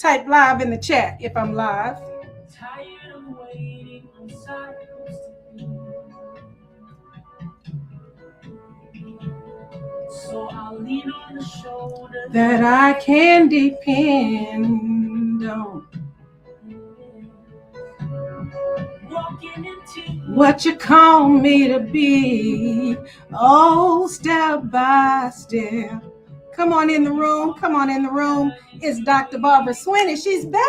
Type live in the chat if I'm live. Tired of waiting on cycles to be. So I'll lean on the shoulder that I can depend on. Walking into What you call me to be, oh, step by step. Come on in the room, come on in the room. It's Dr. Barbara Swinney. She's back.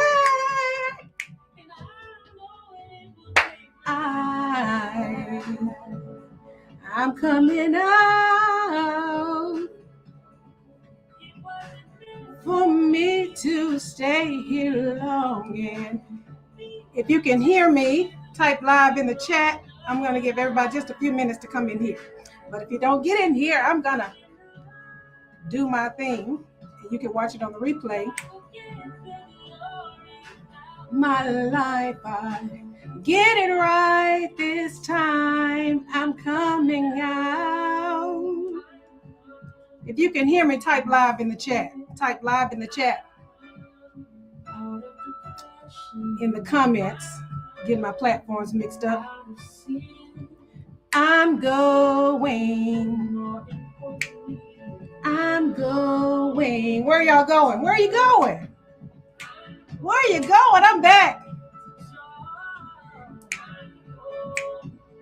I'm coming out for me to stay here long. And if you can hear me, type live in the chat. I'm going to give everybody just a few minutes to come in here. But if you don't get in here, I'm going to do my thing. You can watch it on the replay. My life, I get it right this time. I'm coming out. If you can hear me, type live in the chat. Type live in the chat. In the comments. Get my platforms mixed up. I'm going. Where y'all going? Where are you going? Where are you going? I'm back.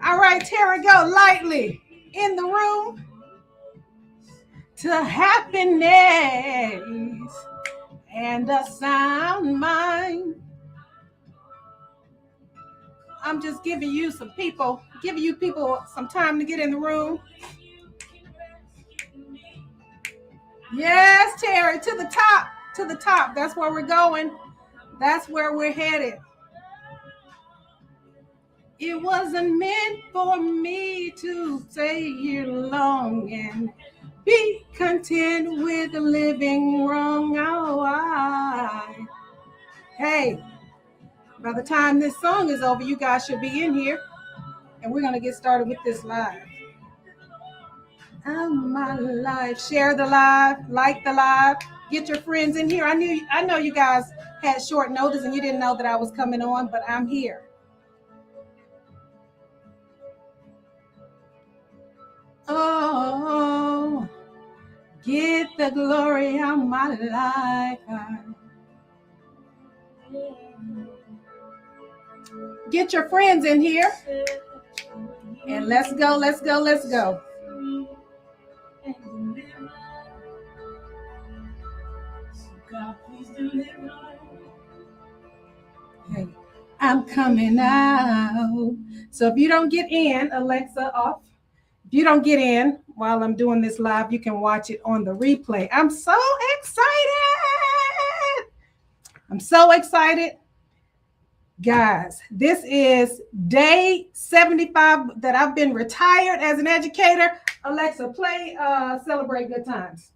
All right, Terry, go lightly in the room to happiness and a sound mind. I'm just giving you people some time to get in the room. Yes, Terry, to the top. That's where we're going. That's where we're headed. It wasn't meant for me to stay here long and be content with living wrong. Hey, by the time this song is over, you guys should be in here. And we're going to get started with this live. My life. Share the live. Like the live. Get your friends in here. I know you guys had short notice and you didn't know that I was coming on, but I'm here. Oh, get the glory of my life. Get your friends in here. And let's go. Hey, I'm coming out. So if you don't get in, Alexa off. If you don't get in while I'm doing this live, you can watch it on the replay. I'm so excited. Guys, this is day 75 that I've been retired as an educator. Alexa, play Celebrate Good Times.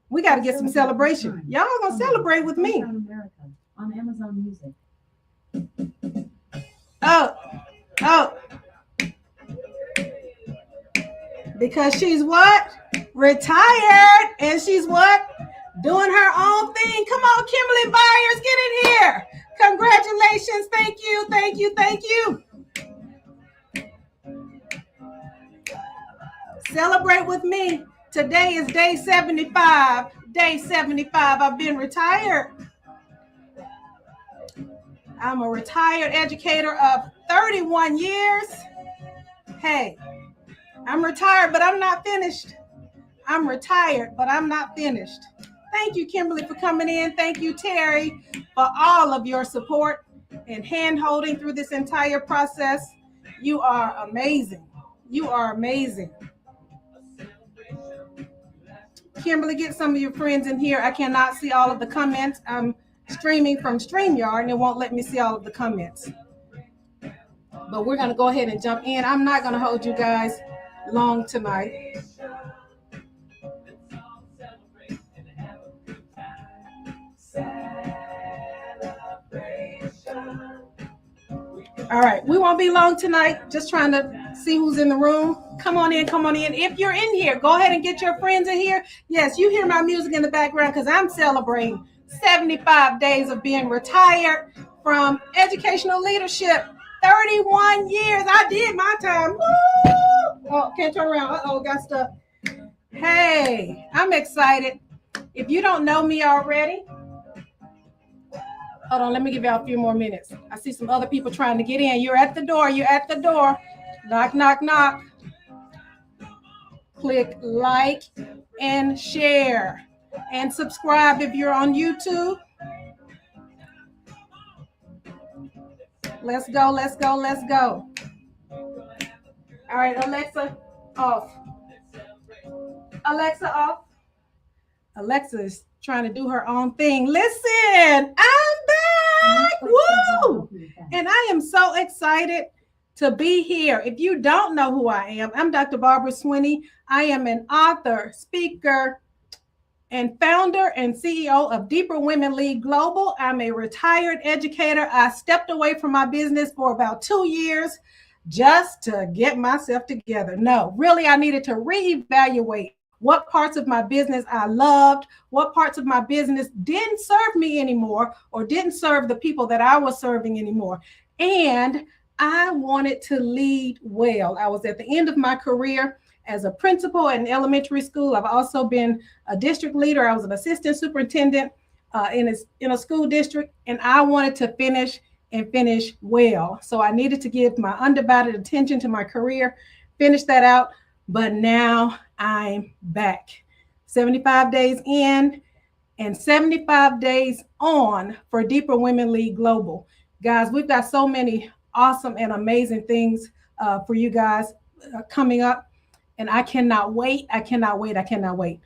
We got to get some celebration. Y'all are going to celebrate with me. On Amazon Music. Oh. Because she's what? Retired. And she's what? Doing her own thing. Come on, Kimberly Byers, get in here. Congratulations. Thank you. Celebrate with me. Today is day 75. I've been retired. I'm a retired educator of 31 years. Hey, I'm retired, but I'm not finished. Thank you, Kimberly, for coming in. Thank you, Terry, for all of your support and hand-holding through this entire process. You are amazing. Kimberly, get some of your friends in here. I cannot see all of the comments. I'm streaming from StreamYard, and it won't let me see all of the comments. But we're going to go ahead and jump in. I'm not going to hold you guys long tonight. All right, we won't be long tonight. Just trying to see who's in the room. Come on in. If you're in here, go ahead and get your friends in here. Yes, you hear my music in the background because I'm celebrating 75 days of being retired from educational leadership. 31 years. I did my time. Woo! Oh, can't turn around. Uh-oh, got stuck. Hey, I'm excited. If you don't know me already, hold on, let me give y'all a few more minutes. I see some other people trying to get in. You're at the door. You're at the door. Knock, knock, knock. Click like and share and subscribe if you're on YouTube. Let's go, let's go, let's go. All right, Alexa, off. Alexa, off. Alexa is trying to do her own thing. Listen, I'm back. Woo! And I am so excited to be here. If you don't know who I am, I'm Dr. Barbara Swinney. I am an author, speaker, and founder and CEO of Deeper Women Lead Global. I'm a retired educator. I stepped away from my business for about 2 years just to get myself together. No, really, I needed to reevaluate what parts of my business I loved, what parts of my business didn't serve me anymore or didn't serve the people that I was serving anymore. And I wanted to lead well. I was at the end of my career as a principal in elementary school. I've also been a district leader. I was an assistant superintendent in a school district, and I wanted to finish well. So I needed to give my undivided attention to my career, finish that out. But now I'm back. 75 days in and 75 days on for Deeper Women Lead Global. Guys, we've got so many awesome and amazing things for you guys coming up. And I cannot wait. I cannot wait. I cannot wait.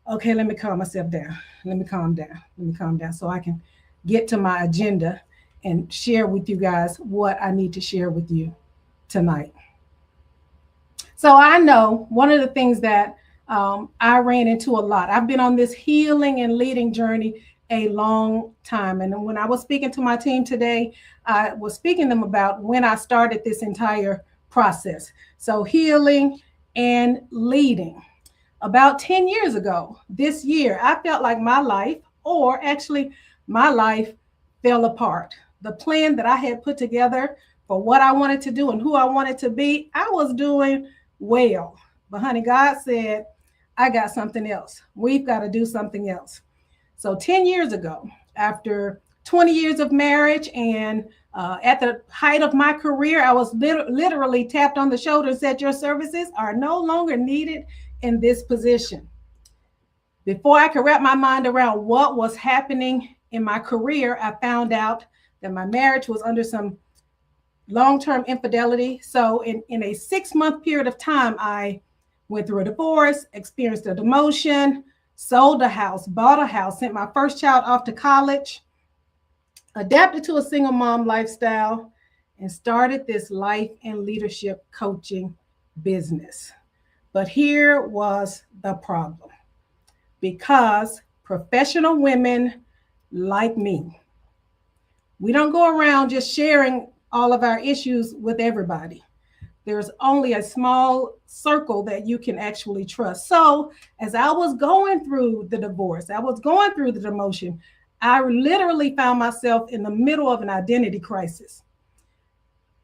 Okay, let me calm myself down. Let me calm down so I can get to my agenda and share with you guys what I need to share with you tonight. So I know one of the things that I ran into a lot. I've been on this healing and leading journey a long time. And when I was speaking to my team today, I was speaking to them about when I started this entire process. So healing and leading. About 10 years ago, this year, I felt like my life, or actually my life, fell apart. The plan that I had put together for what I wanted to do and who I wanted to be, I was doing well. But honey, God said, I got something else. We've got to do something else. So 10 years ago, after 20 years of marriage and at the height of my career, I was literally tapped on the shoulder and said, your services are no longer needed in this position. Before I could wrap my mind around what was happening in my career, I found out that my marriage was under some long-term infidelity. So in a 6-month period of time, I went through a divorce, experienced a demotion, sold a house, bought a house, sent my first child off to college, adapted to a single mom lifestyle, and started this life and leadership coaching business. But here was the problem. Because professional women like me, we don't go around just sharing all of our issues with everybody. There's only a small circle that you can actually trust. So as I was going through the divorce, I was going through the demotion, I literally found myself in the middle of an identity crisis.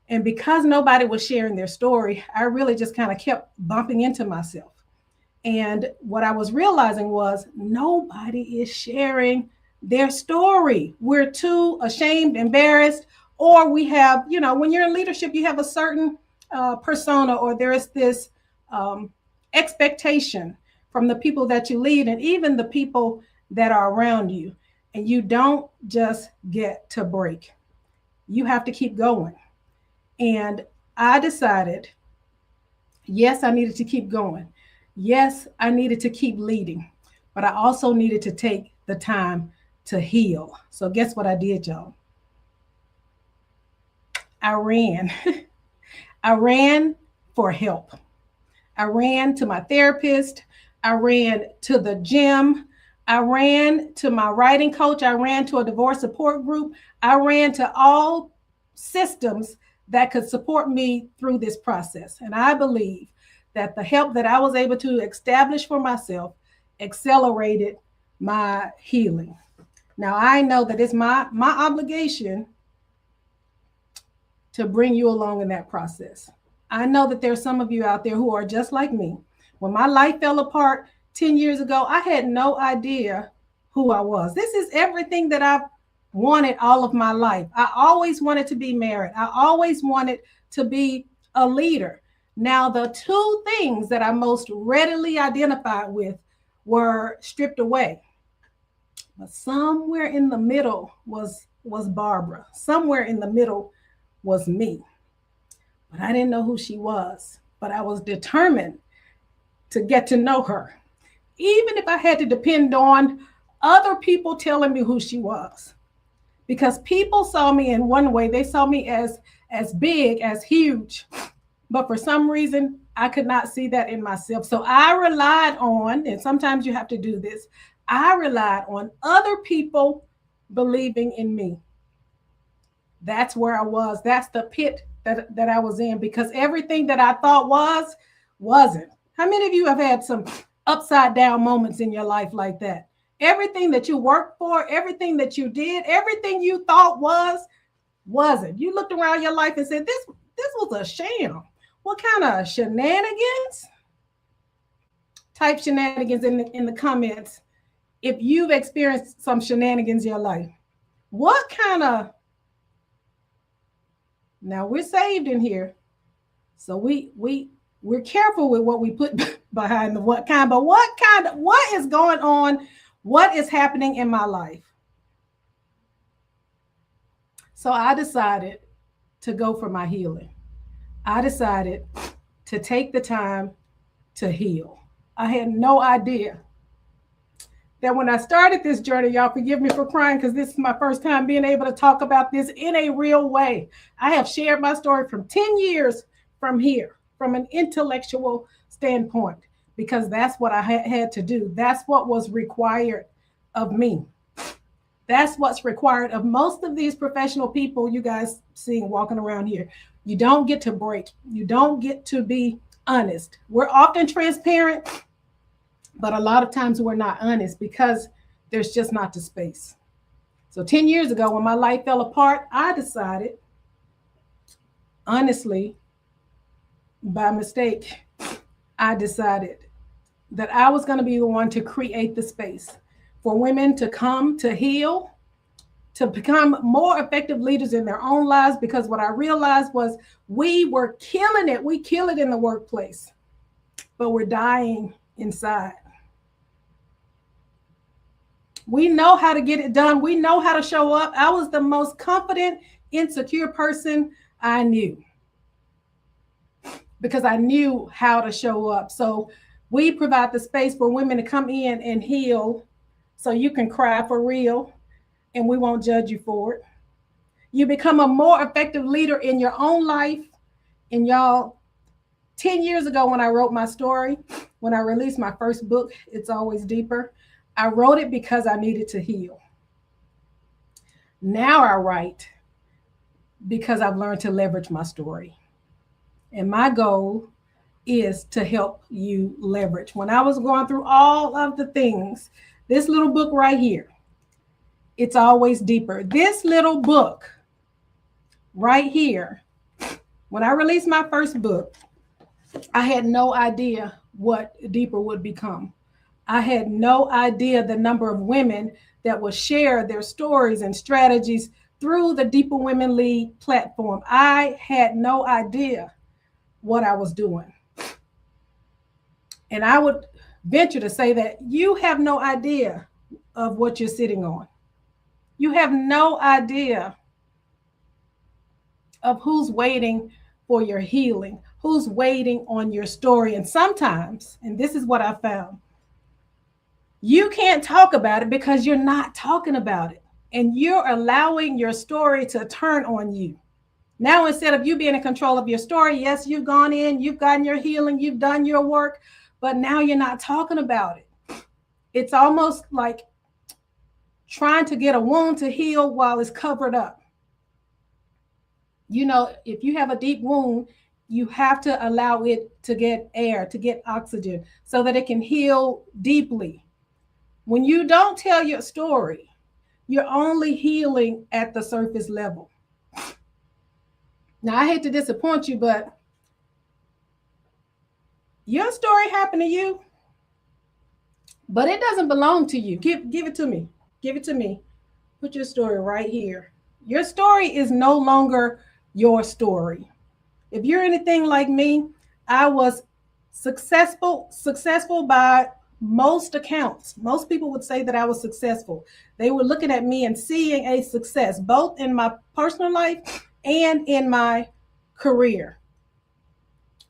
And because nobody was sharing their story, I really just kind of kept bumping into myself. And what I was realizing was nobody is sharing their story. We're too ashamed, embarrassed, or we have, when you're in leadership, you have a certain persona, or there is this expectation from the people that you lead and even the people that are around you. And you don't just get to break. You have to keep going. And I decided, yes, I needed to keep going. Yes, I needed to keep leading, but I also needed to take the time to heal. So guess what I did, y'all? I ran. I ran for help. I ran to my therapist. I ran to the gym. I ran to my writing coach. I ran to a divorce support group. I ran to all systems that could support me through this process. And I believe that the help that I was able to establish for myself accelerated my healing. Now I know that it's my obligation to bring you along in that process. I know that there's some of you out there who are just like me. When my life fell apart 10 years ago, I had no idea who I was. This is everything that I've wanted all of my life. I always wanted to be married. I always wanted to be a leader. Now, the two things that I most readily identified with were stripped away. But somewhere in the middle was Barbara. Somewhere in the middle was me. But I didn't know who she was. But I was determined to get to know her, even if I had to depend on other people telling me who she was. Because people saw me in one way, they saw me as big, as huge. But for some reason, I could not see that in myself. So I relied on, and sometimes you have to do this, I relied on other people believing in me. That's where I was. That's the pit that I was in, because everything that I thought wasn't. How many of you have had some upside down moments in your life like that? Everything that you worked for, everything that you did, everything you thought wasn't. You looked around your life and said, this was a sham. What kind of shenanigans? Type shenanigans in the comments if you've experienced some shenanigans in your life. What kind of, now we're saved in here, so we're careful with what we put behind the what kind, but what is going on? What is happening in my life? So I decided to go for my healing. I decided to take the time to heal. I had no idea that when I started this journey, y'all forgive me for crying because this is my first time being able to talk about this in a real way. I have shared my story from 10 years from here, from an intellectual standpoint, because that's what I had to do. That's what was required of me. That's what's required of most of these professional people you guys seeing walking around here. You don't get to break. You don't get to be honest. We're often transparent, but a lot of times we're not honest because there's just not the space. So 10 years ago, when my life fell apart, I decided, honestly, by mistake, I decided that I was going to be the one to create the space for women to come to heal, to become more effective leaders in their own lives, because what I realized was we were killing it. We kill it in the workplace, but we're dying inside. We know how to get it done. We know how to show up. I was the most confident, insecure person I knew because I knew how to show up. So we provide the space for women to come in and heal so you can cry for real and we won't judge you for it. You become a more effective leader in your own life. And y'all, 10 years ago when I wrote my story, when I released my first book, It's Always Deeper, I wrote it because I needed to heal. Now I write because I've learned to leverage my story. And my goal is to help you leverage. When I was going through all of the things, this little book right here, It's Always Deeper. This little book right here, when I released my first book, I had no idea what deeper would become. I had no idea the number of women that would share their stories and strategies through the Deeper Women Lead platform. I had no idea what I was doing. And I would venture to say that you have no idea of what you're sitting on. You have no idea of who's waiting for your healing, who's waiting on your story. And sometimes, and this is what I found, you can't talk about it because you're not talking about it. And you're allowing your story to turn on you. Now, instead of you being in control of your story, yes, you've gone in, you've gotten your healing, you've done your work, but now you're not talking about it. It's almost like trying to get a wound to heal while it's covered up. You know, if you have a deep wound, you have to allow it to get air, to get oxygen, so that it can heal deeply. When you don't tell your story, You're only healing at the surface level. Now, I hate to disappoint you, but your story happened to you, but it doesn't belong to you. Give it to me. Give it to me. Put your story right here. Your story is no longer your story. If you're anything like me, I was successful by most accounts. Most people would say that I was successful. They were looking at me and seeing a success, both in my personal life and in my career.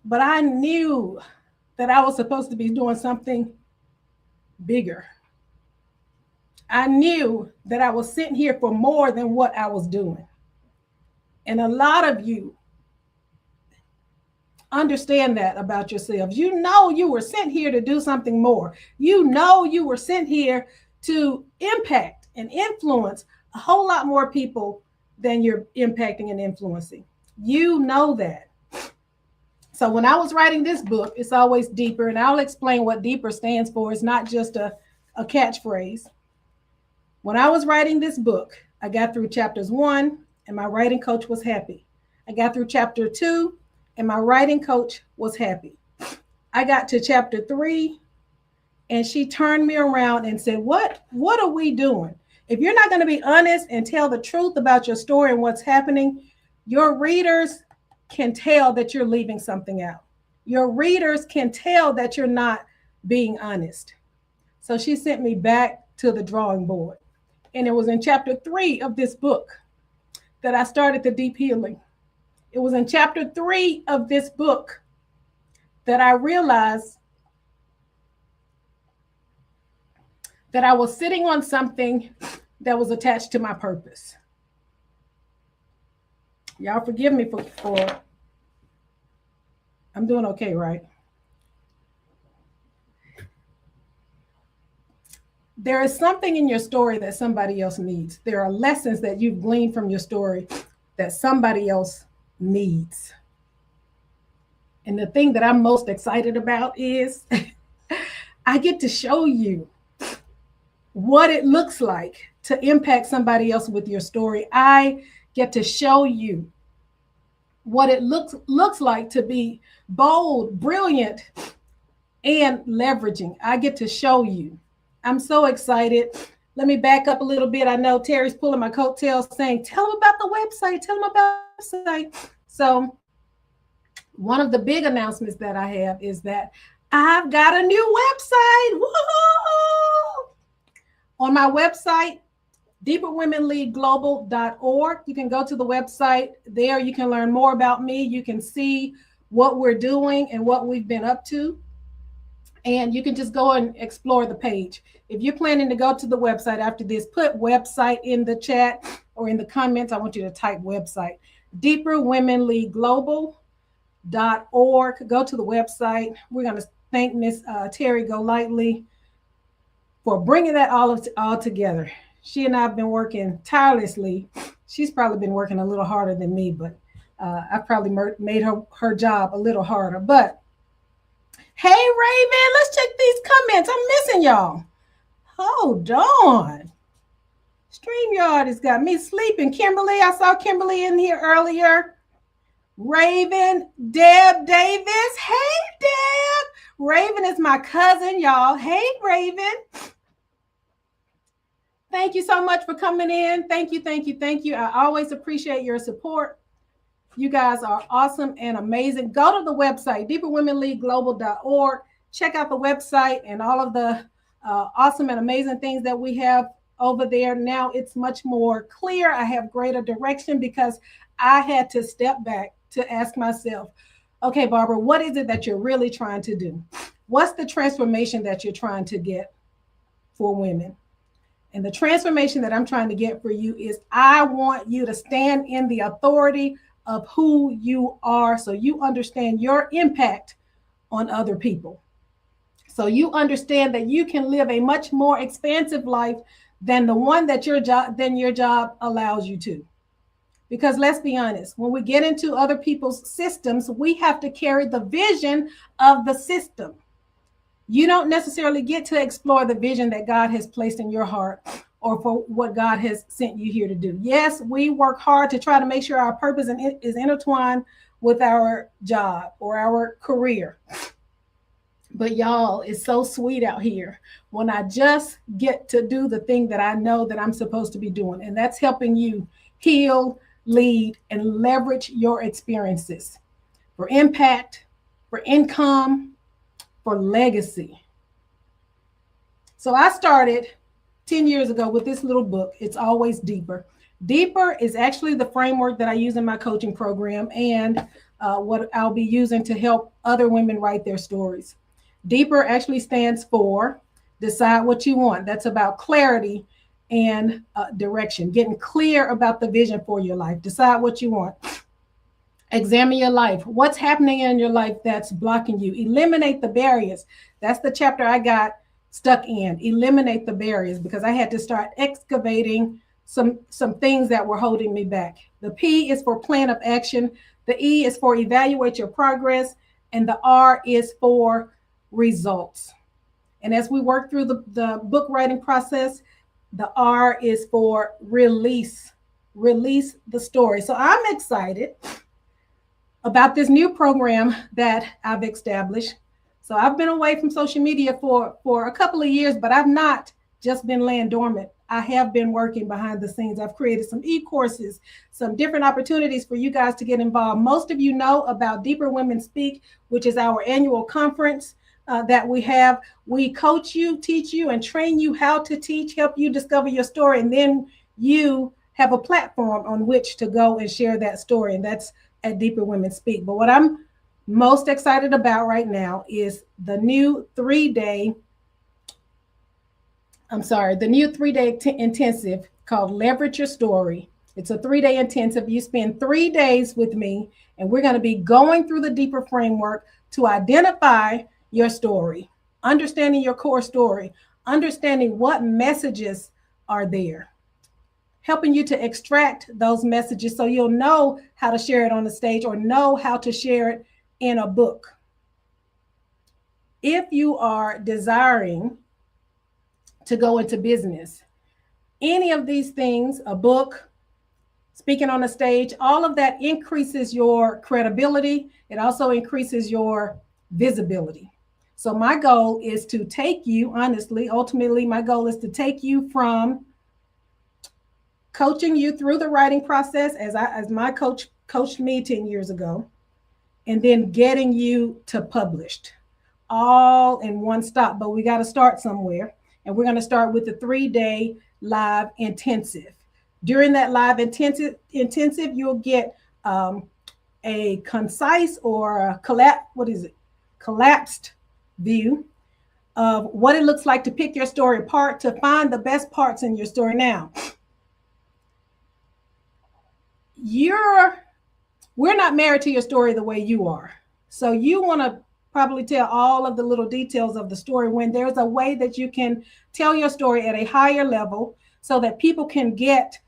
But I knew that I was supposed to be doing something bigger. I knew that I was sitting here for more than what I was doing. And a lot of you understand that about yourselves. You know you were sent here to do something more. You know you were sent here to impact and influence a whole lot more people than you're impacting and influencing. You know that. So when I was writing this book, it's always deeper, and I'll explain what deeper stands for. It's not just a catchphrase. When I was writing this book, I got through chapters 1, and my writing coach was happy. I got through chapter 2, and my writing coach was happy. I got to chapter 3, and she turned me around and said, what are we doing? If you're not going to be honest and tell the truth about your story and what's happening, your readers can tell that you're leaving something out. Your readers can tell that you're not being honest. So she sent me back to the drawing board. And it was in chapter 3 of this book that I started the deep healing. It was in chapter 3 of this book that I realized that I was sitting on something that was attached to my purpose. Y'all forgive me for I'm doing okay, right? There is something in your story that somebody else needs. There are lessons that you've gleaned from your story that somebody else needs. And the thing that I'm most excited about is I get to show you what it looks like to impact somebody else with your story. I get to show you what it looks like to be bold, brilliant, and leveraging. I get to show you. I'm so excited. Let me back up a little bit. I know Terry's pulling my coattails saying, tell them about the website, tell them about the website. So one of the big announcements that I have is that I've got a new website. Woo-hoo! On my website, deeperwomenleadglobal.org. You can go to the website. There you can learn more about me. You can see what we're doing and what we've been up to. And you can just go and explore the page. If you're planning to go to the website after this, put website in the chat or in the comments. I want you to type website. deeperwomenleadglobal.org. Go to the website. We're going to thank Miss Terry Golightly for bringing that all together. She and I have been working tirelessly. She's probably been working a little harder than me, but I've probably made her job a little harder. But hey, Raven, let's check these comments. I'm missing y'all. Hold on. StreamYard has got me sleeping. Kimberly, I saw Kimberly in here earlier. Raven, Deb Davis. Hey, Deb. Raven is my cousin, y'all. Hey, Raven. Thank you so much for coming in. Thank you, thank you, thank you. I always appreciate your support. You guys are awesome and amazing. Go to the website, deeperwomenleadglobal.org. Check out the website and all of the awesome and amazing things that we have over there. Now it's much more clear. I have greater direction because I had to step back to ask myself, okay, Barbara, what is it that you're really trying to do? What's the transformation that you're trying to get for women? And the transformation that I'm trying to get for you is I want you to stand in the authority of who you are so you understand your impact on other people. So you understand that you can live a much more expansive life than the one that your job allows you to. Because let's be honest, when we get into other people's systems, we have to carry the vision of the system. You don't necessarily get to explore the vision that God has placed in your heart or for what God has sent you here to do. Yes, we work hard to try to make sure our purpose is intertwined with our job or our career. But y'all, it's so sweet out here when I just get to do the thing that I know that I'm supposed to be doing, and that's helping you heal, lead, and leverage your experiences for impact, for income, for legacy. So I started 10 years ago with this little book. It's Always Deeper. Deeper is actually the framework that I use in my coaching program and what I'll be using to help other women write their stories. Deeper actually stands for decide what you want. That's about clarity and direction, getting clear about the vision for your life. Decide what you want. Examine your life. What's happening in your life that's blocking you? Eliminate the barriers. That's the chapter I got stuck in. Eliminate the barriers, because I had to start excavating some things that were holding me back. The P is for plan of action. The E is for evaluate your progress. And the R is for results. And as we work through the book writing process, the R is for release the story. So I'm excited about this new program that I've established. So I've been away from social media for a couple of years, but I've not just been laying dormant. I have been working behind the scenes. I've created some e-courses, some different opportunities for you guys to get involved. Most of you know about Deeper Women Speak, which is our annual conference that we have. We coach you, teach you, and train you how to teach, help you discover your story, and then you have a platform on which to go and share that story, and that's at Deeper Women Speak. But what I'm most excited about right now is the new three-day intensive called Leverage Your Story. It's a 3-day intensive. You spend 3 days with me, and we're going to be going through the Deeper framework to identify your story, understanding your core story, understanding what messages are there, helping you to extract those messages so you'll know how to share it on the stage or know how to share it in a book. If you are desiring to go into business, any of these things, a book, speaking on a stage, all of that increases your credibility. It also increases your visibility. So my goal is to take you, honestly, ultimately, my goal is to take you from coaching you through the writing process as my coach coached me 10 years ago, and then getting you to published all in one stop. But we got to start somewhere. And we're going to start with the 3-day live intensive. During that live intensive, you'll get a concise or a collapsed view of what it looks like to pick your story apart, to find the best parts in your story. Now, we're not married to your story the way you are. So you want to probably tell all of the little details of the story, when there's a way that you can tell your story at a higher level so that people can get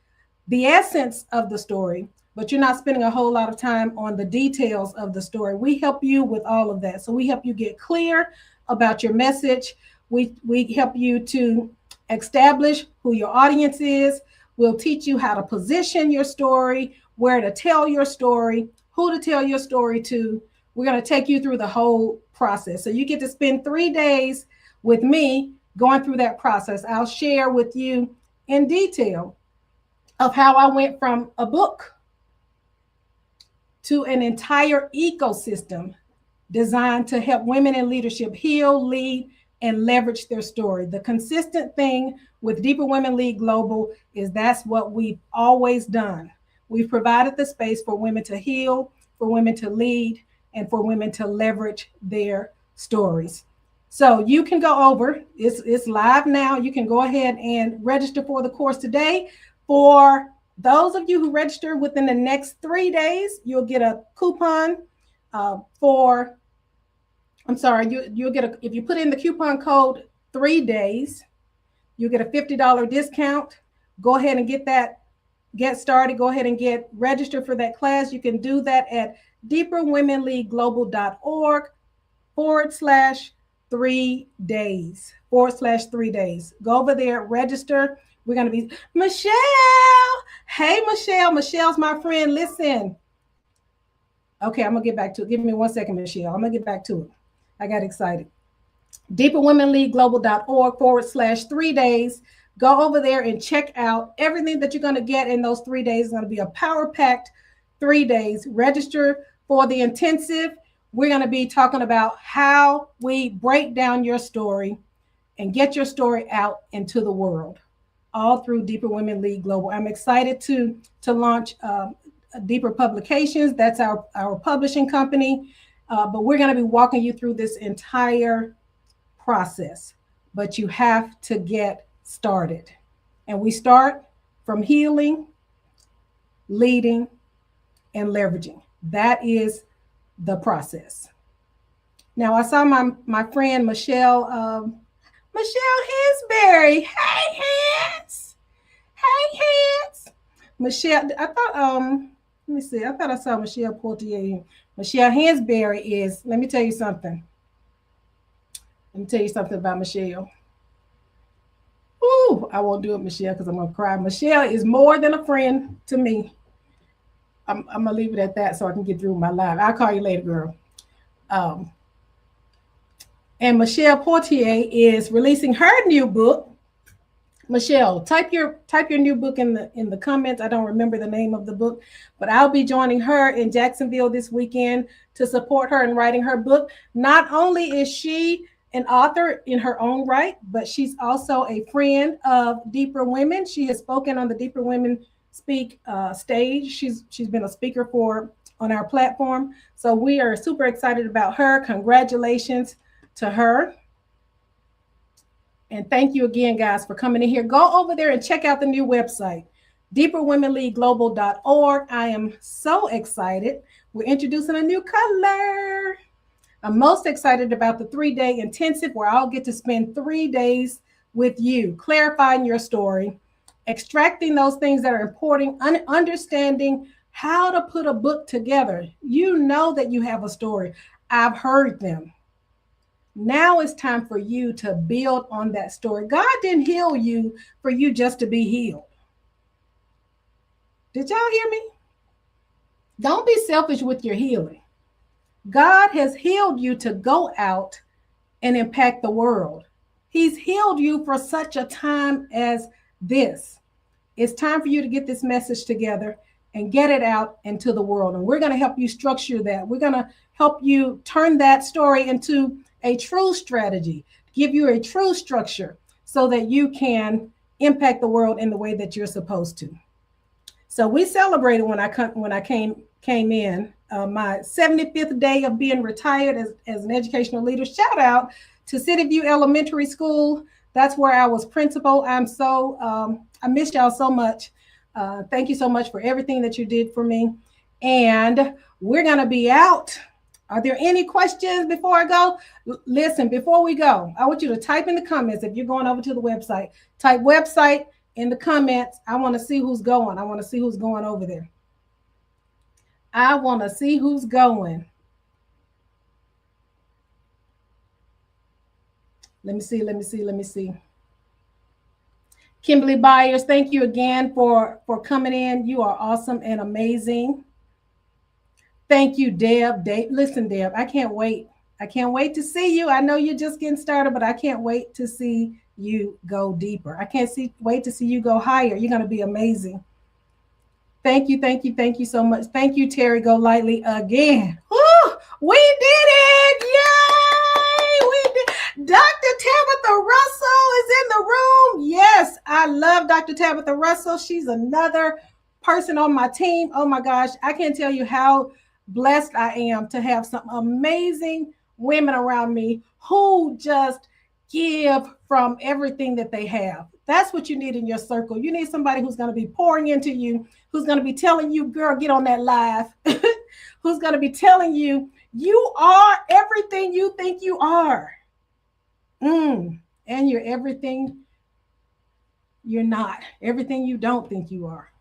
the essence of the story, but you're not spending a whole lot of time on the details of the story. We help you with all of that. So we help you get clear about your message. We help you to establish who your audience is. We'll teach you how to position your story, where to tell your story, who to tell your story to. We're going to take you through the whole process. So you get to spend 3 days with me going through that process. I'll share with you in detail of how I went from a book to an entire ecosystem designed to help women in leadership heal, lead, and leverage their story. The consistent thing with Deeper Women Lead Global is that's what we've always done. We've provided the space for women to heal, for women to lead, and for women to leverage their stories. So you can go over, it's live now. You can go ahead and register for the course today. For those of you who register within the next 3 days, you'll get a coupon you'll get if you put in the coupon code 3 days, you'll get a $50 discount. Go ahead and get started. Go ahead and get registered for that class. You can do that at deeperwomenleadglobal.org/3 days. Go over there, register. We're going to be Michelle. Hey, Michelle. Michelle's my friend. Listen. Okay, I'm going to get back to it. Give me 1 second, Michelle. I'm going to get back to it. I got excited. deeperwomenleagueglobal.org/3 days. Go over there and check out everything that you're going to get in those 3 days. It's going to be a power-packed 3 days. Register for the intensive. We're going to be talking about how we break down your story and get your story out into the world, all through Deeper Women League Global. I'm excited to launch Deeper Publications. That's our publishing company. But we're going to be walking you through this entire process. But you have to get started. And we start from healing, leading, and leveraging. That is the process. Now, I saw my friend Michelle Hansberry. Hey, Hans. Hey, Hans. Michelle, I thought, let me see. I thought I saw Michelle Portier. Michelle Hansberry is, let me tell you something. Let me tell you something about Michelle. Ooh, I won't do it, Michelle, because I'm going to cry. Michelle is more than a friend to me. I'm going to leave it at that so I can get through my live. I'll call you later, girl. And Michelle Portier is releasing her new book. Michelle, type your new book in the comments. I don't remember the name of the book, but I'll be joining her in Jacksonville this weekend to support her in writing her book. Not only is she an author in her own right, but she's also a friend of Deeper Women. She has spoken on the Deeper Women Speak stage. She's been a speaker on our platform. So we are super excited about her. Congratulations to her. And thank you again, guys, for coming in here. Go over there and check out the new website, deeperwomenleagueglobal.org. I am so excited. We're introducing a new color. I'm most excited about the 3-day intensive where I'll get to spend 3 days with you, clarifying your story, extracting those things that are important, understanding how to put a book together. You know that you have a story. I've heard them. Now it's time for you to build on that story. God didn't heal you for you just to be healed. Did y'all hear me? Don't be selfish with your healing. God has healed you to go out and impact the world. He's healed you for such a time as this. It's time for you to get this message together and get it out into the world. And we're going to help you structure that. We're going to help you turn that story into a true strategy, give you a true structure so that you can impact the world in the way that you're supposed to. So we celebrated when I came in my 75th day of being retired as an educational leader. Shout out to City View Elementary School. That's where I was principal. I miss y'all so much. Thank you so much for everything that you did for me. And we're going to be out. Are there any questions before I go? Listen, before we go, I want you to type in the comments. If you're going over to the website, type website in the comments. I want to see who's going. I want to see who's going over there. I want to see who's going. Let me see. Kimberly Byers, thank you again for coming in. You are awesome and amazing. Thank you, Deb. Listen, Deb, I can't wait. I can't wait to see you. I know you're just getting started, but I can't wait to see you go deeper. I can't wait to see you go higher. You're going to be amazing. Thank you so much. Thank you, Terry Go Lightly again. Woo, we did it. Yay! We did. Dr. Tabitha Russell is in the room. Yes, I love Dr. Tabitha Russell. She's another person on my team. Oh my gosh, I can't tell you how blessed I am to have some amazing women around me who just give from everything that they have. That's what you need in your circle. You need somebody who's going to be pouring into you, who's going to be telling you, girl, get on that live, who's going to be telling you, you are everything you think you are. And you're everything you're not, everything you don't think you are.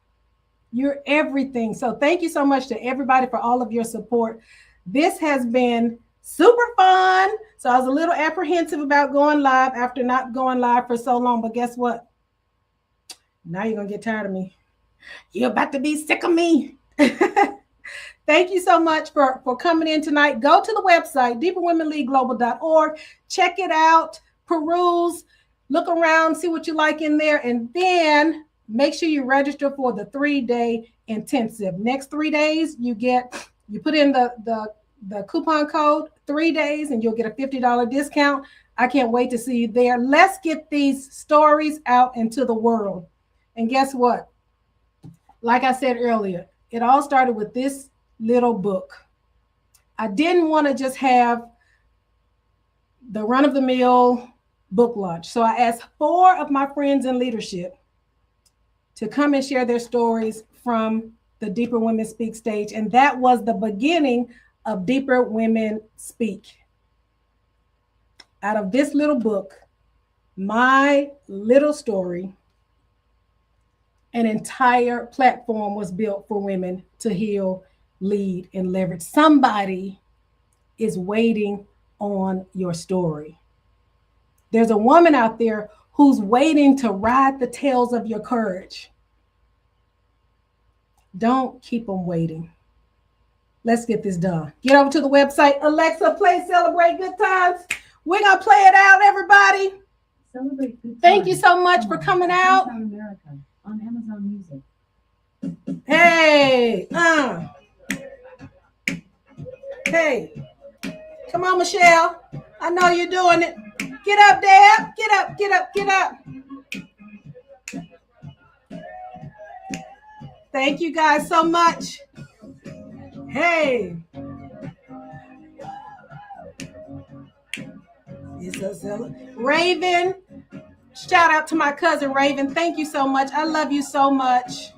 You're everything. So thank you so much to everybody for all of your support. This has been super fun. So I was a little apprehensive about going live after not going live for so long, but guess what? Now you're going to get tired of me. You're about to be sick of me. Thank you so much for coming in tonight. Go to the website, deeperwomenleagueglobal.org. Check it out, peruse, look around, see what you like in there, and then make sure you register for the 3-day intensive. Next 3 days, you put in the coupon code 3 days and you'll get a $50 discount. I can't wait to see you there. Let's get these stories out into the world. And guess what? Like I said earlier, it all started with this little book. I didn't want to just have the run-of-the-mill book launch. So I asked 4 of my friends in leadership to come and share their stories from the Deeper Women Speak stage. And that was the beginning of Deeper Women Speak. Out of this little book, my little story, an entire platform was built for women to heal, lead, and leverage. Somebody is waiting on your story. There's a woman out there who's waiting to ride the tails of your courage. Don't keep them waiting. Let's get this done. Get over to the website. Alexa, play Celebrate Good Times. We're going to play it out, everybody. Celebrate Good Times. Thank you so much for coming out. America on Amazon Music. Hey, hey, come on, Michelle. I know you're doing it. Get up, Deb. Get up, get up, get up. Thank you guys so much. Hey. Raven, shout out to my cousin Raven. Thank you so much. I love you so much.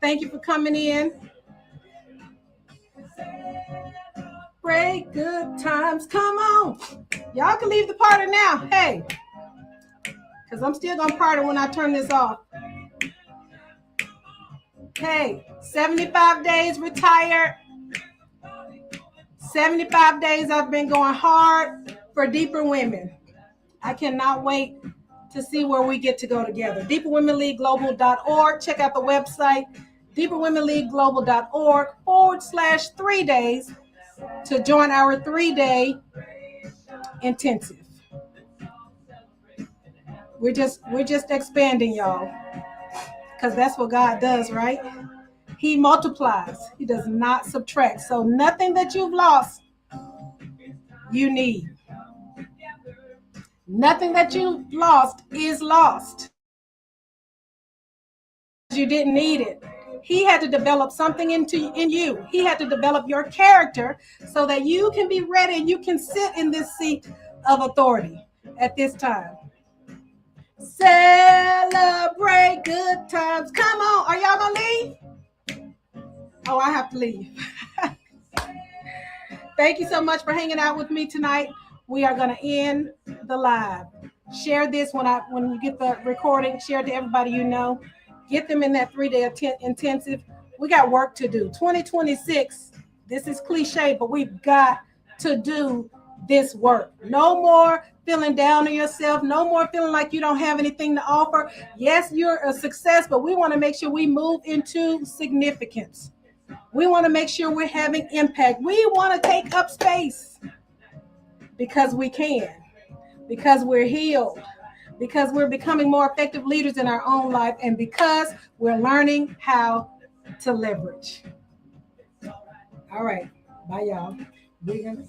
Thank you for coming in. Break good times. Come on. Y'all can leave the party now. Hey. Because I'm still going to party when I turn this off. Hey, 75 days retired. 75 days I've been going hard for Deeper Women. I cannot wait to see where we get to go together. deeperwomenleagueglobal.org. Check out the website, deeperwomenleagueglobal.org/3 days to join our 3-day intensive. We're just expanding, y'all, because that's what God does, right? He multiplies. He does not subtract. So nothing that you've lost, you need. Nothing that you lost is lost. You didn't need it. He had to develop something in you. He had to develop your character so that you can be ready and you can sit in this seat of authority at this time. Celebrate good times. Come on. Are y'all going to leave? Oh, I have to leave. Thank you so much for hanging out with me tonight. We are going to end the live. Share this when you get the recording. Share it to everybody you know. Get them in that 3-day intensive. We got work to do. 2026, this is cliche, but we've got to do this work. No more feeling down on yourself. No more feeling like you don't have anything to offer. Yes, you're a success, but we want to make sure we move into significance. We want to make sure we're having impact. We want to take up space because we can, because we're healed, because we're becoming more effective leaders in our own life, and because we're learning how to leverage. All right. Bye, y'all. We're gonna